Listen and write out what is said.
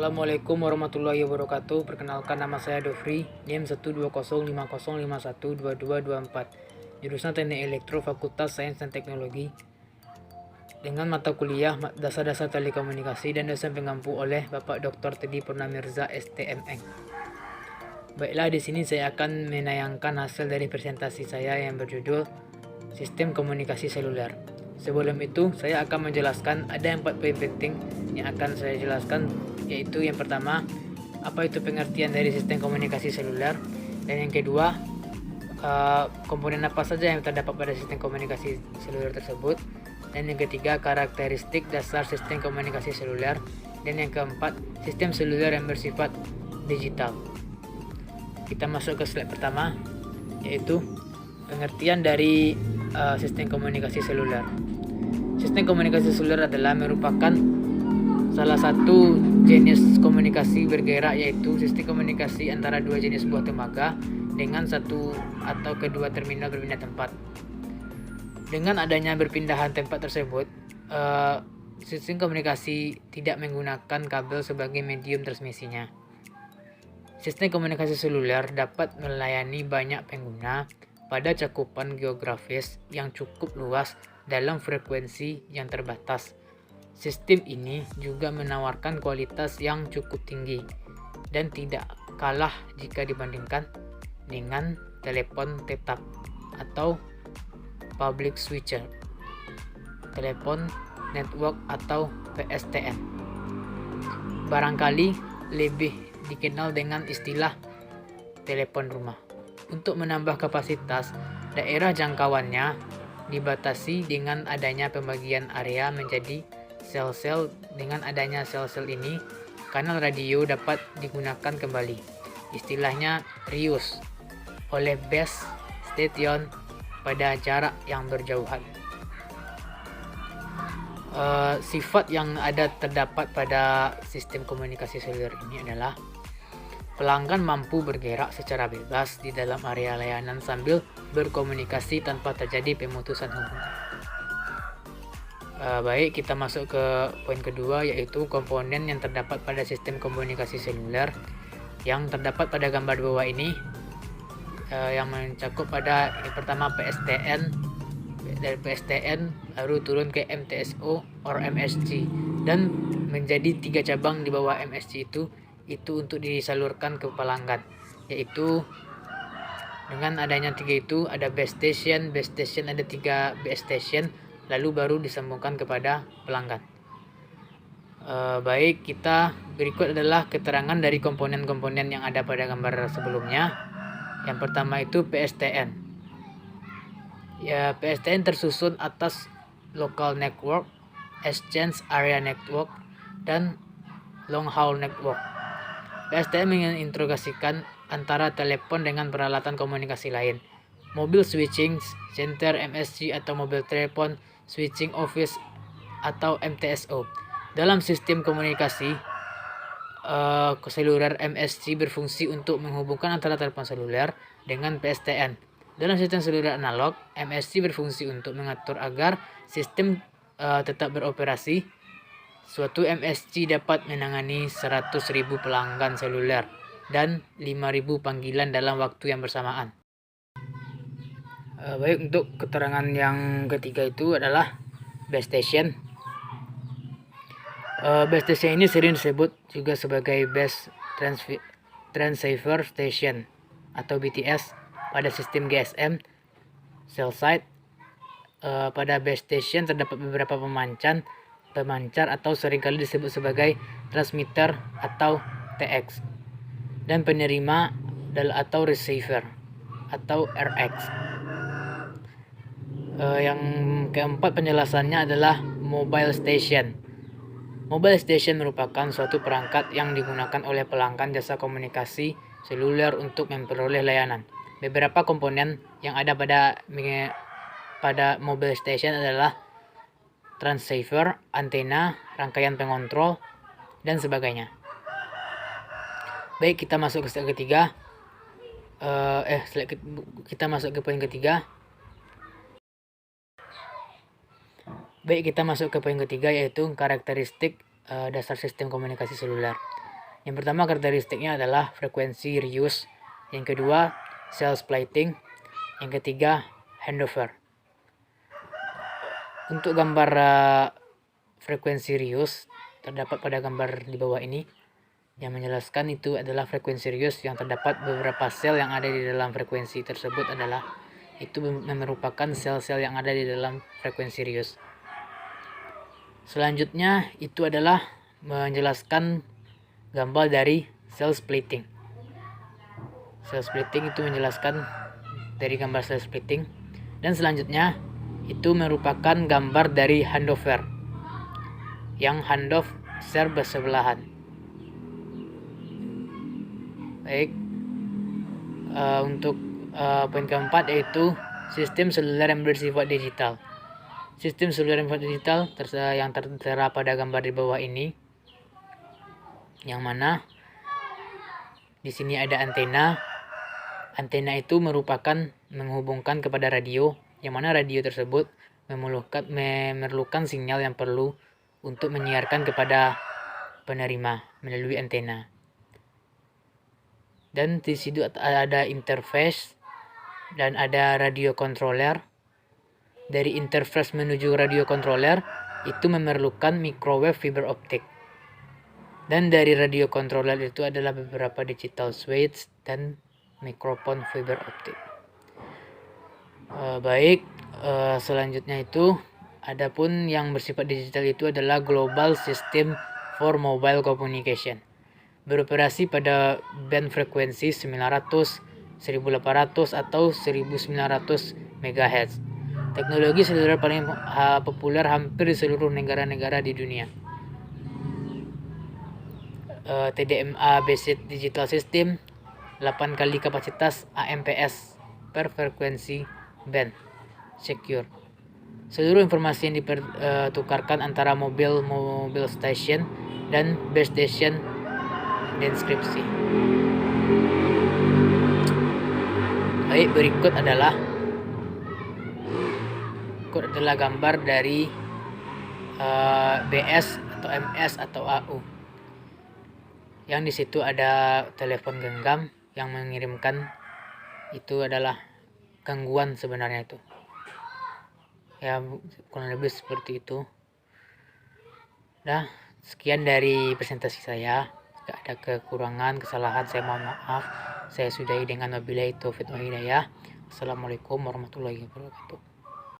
Assalamualaikum warahmatullahi wabarakatuh. Perkenalkan, nama saya Dofri, NIM 12050512224, jurusan Teknik Elektro, Fakultas Sains dan Teknologi, dengan mata kuliah Dasar-Dasar Telekomunikasi dan dosen pengampu oleh Bapak Dr. Teddy Purnamirza STMN. Baiklah, di sini saya akan menayangkan hasil dari presentasi saya yang berjudul Sistem Komunikasi Seluler. Sebelum itu, saya akan menjelaskan ada 4 poin penting yang akan saya jelaskan, yaitu yang pertama, apa itu pengertian dari sistem komunikasi seluler, dan yang kedua, komponen apa saja yang terdapat pada sistem komunikasi seluler tersebut, dan yang ketiga, karakteristik dasar sistem komunikasi seluler, dan yang keempat, sistem seluler yang bersifat digital. Kita masuk ke slide pertama, yaitu pengertian dari sistem komunikasi seluler. Sistem komunikasi seluler adalah merupakan salah satu jenis komunikasi bergerak, yaitu sistem komunikasi antara dua jenis buah tenaga dengan satu atau kedua terminal berpindah tempat. Dengan adanya berpindahan tempat tersebut, sistem komunikasi tidak menggunakan kabel sebagai medium transmisinya. Sistem komunikasi seluler dapat melayani banyak pengguna pada cakupan geografis yang cukup luas dalam frekuensi yang terbatas. Sistem ini juga menawarkan kualitas yang cukup tinggi dan tidak kalah jika dibandingkan dengan telepon tetap atau public switcher, telepon network atau PSTN. Barangkali lebih dikenal dengan istilah telepon rumah. Untuk menambah kapasitas, daerah jangkauannya dibatasi dengan adanya pembagian area menjadi sel-sel. Dengan adanya sel-sel ini, kanal radio dapat digunakan kembali, istilahnya reuse, oleh base station pada jarak yang berjauhan. Sifat yang terdapat pada sistem komunikasi seluler ini adalah pelanggan mampu bergerak secara bebas di dalam area layanan sambil berkomunikasi tanpa terjadi pemutusan hubungan. Baik, kita masuk ke poin kedua, yaitu komponen yang terdapat pada sistem komunikasi seluler yang terdapat pada gambar di bawah ini, yang mencakup pada yang pertama PSTN, dari PSTN lalu turun ke MTSO or MSG, dan menjadi 3 cabang di bawah MSG itu untuk disalurkan ke pelanggan, yaitu dengan adanya 3 itu ada base station ada 3 base station, lalu baru disambungkan kepada pelanggan. Baik, kita berikut adalah keterangan dari komponen-komponen yang ada pada gambar sebelumnya. Yang pertama itu PSTN. Ya, PSTN tersusun atas local network, exchange area network, dan long haul network. PSTN mengintegrasikan antara telepon dengan peralatan komunikasi lain. Mobile switching center MSC atau mobile telepon switching office atau MTSO. Dalam sistem komunikasi seluler, MSC berfungsi untuk menghubungkan antara telepon seluler dengan PSTN. Dalam sistem seluler analog, MSC berfungsi untuk mengatur agar sistem tetap beroperasi. Suatu MSC dapat menangani 100.000 pelanggan seluler dan 5.000 panggilan dalam waktu yang bersamaan. Baik, untuk keterangan yang ketiga itu adalah base station. Base station ini sering disebut juga sebagai base transceiver station atau BTS pada sistem GSM cell site. Pada base station terdapat beberapa pemancar atau seringkali disebut sebagai transmitter atau TX, dan penerima atau receiver atau RX. Yang keempat penjelasannya adalah mobile station. Mobile station merupakan suatu perangkat yang digunakan oleh pelanggan jasa komunikasi seluler untuk memperoleh layanan. Beberapa komponen yang ada pada mobile station adalah transceiver, antena, rangkaian pengontrol, dan sebagainya. Baik, kita masuk ke slide ketiga. Kita masuk ke poin ketiga. Baik, kita masuk ke poin ketiga, yaitu karakteristik dasar sistem komunikasi seluler. Yang pertama karakteristiknya adalah frekuensi reuse, yang kedua cell splitting, yang ketiga handover. Untuk gambar frekuensi reuse terdapat pada gambar di bawah ini. Yang menjelaskan itu adalah frekuensi reuse yang terdapat beberapa sel yang ada di dalam frekuensi tersebut adalah itu merupakan sel-sel yang ada di dalam frekuensi reuse. Selanjutnya itu adalah menjelaskan gambar dari cell splitting. Cell splitting itu menjelaskan dari gambar cell splitting. Dan selanjutnya itu merupakan gambar dari handover, yang handoff share bersebelahan. Baik, untuk poin keempat yaitu sistem seluler yang bersifat digital. Sistem seluler yang bersifat digital yang tertera pada gambar di bawah ini, yang mana di sini ada antena. Antena itu merupakan menghubungkan kepada radio, yang mana radio tersebut memerlukan sinyal yang perlu untuk menyiarkan kepada penerima melalui antena. Dan di situ ada interface dan ada radio controller. Dari interface menuju radio controller itu memerlukan microwave fiber optic. Dan dari radio controller itu adalah beberapa digital switch dan microphone fiber optic. Selanjutnya itu adapun yang bersifat digital itu adalah global system for mobile communication. Beroperasi pada band frekuensi 900, 1800 atau 1900 MHz. Teknologi seluler paling populer hampir di seluruh negara-negara di dunia. TDMA Based Digital System 8 kali kapasitas AMPS per frekuensi band secure. Seluruh informasi yang dipertukarkan antara mobil station dan base station deskripsi. Baik, berikut adalah gambar dari BS atau MS atau AU. Yang di situ ada telepon genggam yang mengirimkan, itu adalah gangguan sebenarnya itu. Ya, kurang lebih seperti itu. Nah, sekian dari presentasi saya. Jika ada kekurangan, kesalahan, saya mohon maaf. Saya sudahi dengan wabillahi taufiq wal hidayah. Assalamualaikum warahmatullahi wabarakatuh.